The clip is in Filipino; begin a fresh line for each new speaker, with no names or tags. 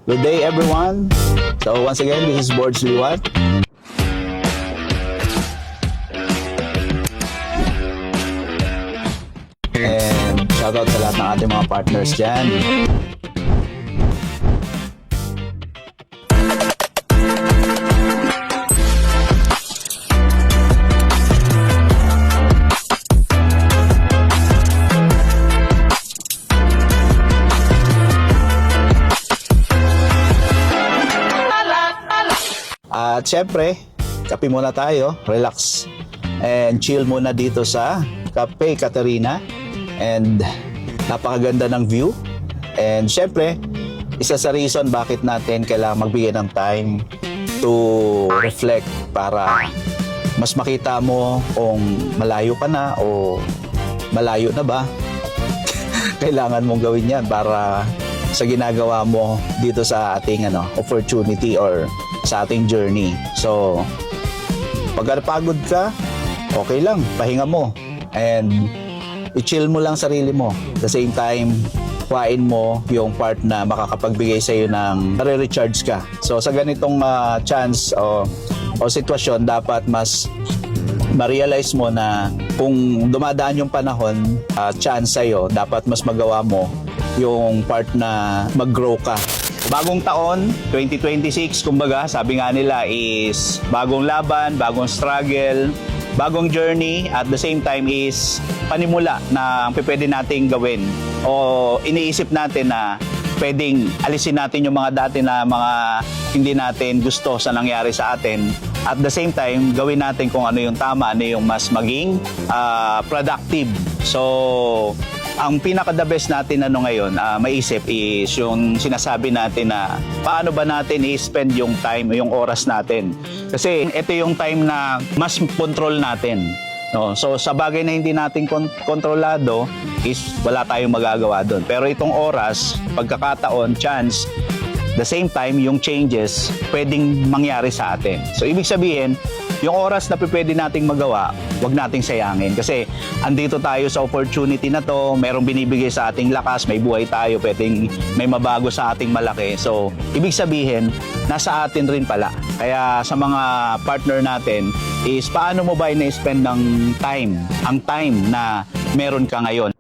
Good day, everyone. So once again, this is Boards Liwat. And shoutout sa lahat ng ating mga partners dyan. At syempre, kape muna tayo, relax, and chill muna dito sa Cafe Caterina. And napakaganda ng view. And syempre, isa sa reason bakit natin kailangan magbigay ng time to reflect para mas makita mo kung malayo ka na o malayo na ba. Kailangan mong gawin yan para sa ginagawa mo dito sa ating opportunity or sa ating journey. So, pag pagod ka, okay lang, pahinga mo. And i-chill mo lang sarili mo. At the same time, kuhain mo yung part na makakapagbigay sa iyo ng re-recharge ka. So, sa ganitong chance o sitwasyon, dapat mas ma-realize mo na kung dumadaan yung panahon, chance sa'yo, dapat mas magawa mo yung part na mag-grow ka. Bagong taon, 2026, kumbaga, sabi nga nila is bagong laban, bagong struggle, bagong journey, at the same time is panimula na pwede nating gawin o iniisip natin na pwedeng alisin natin yung mga dati na mga hindi natin gusto sa nangyari sa atin. At the same time, gawin natin kung ano yung tama, ano yung mas maging productive. So, ang pinaka-the best natin ngayon, maisip is yung sinasabi natin na paano ba natin i-spend yung time, yung oras natin. Kasi ito yung time na mas control natin. No? So sa bagay na hindi natin kontrolado is wala tayong magagawa doon. Pero itong oras, pagkakataon, chance, the same time, yung changes pwedeng mangyari sa atin. So ibig sabihin, yung oras na pwede nating magawa, wag nating sayangin. Kasi andito tayo sa opportunity na to, merong binibigay sa ating lakas, may buhay tayo, pwedeng may mabago sa ating malaki. So, ibig sabihin, nasa atin rin pala. Kaya sa mga partner natin, is paano mo ba ina-spend ng time, ang time na meron ka ngayon.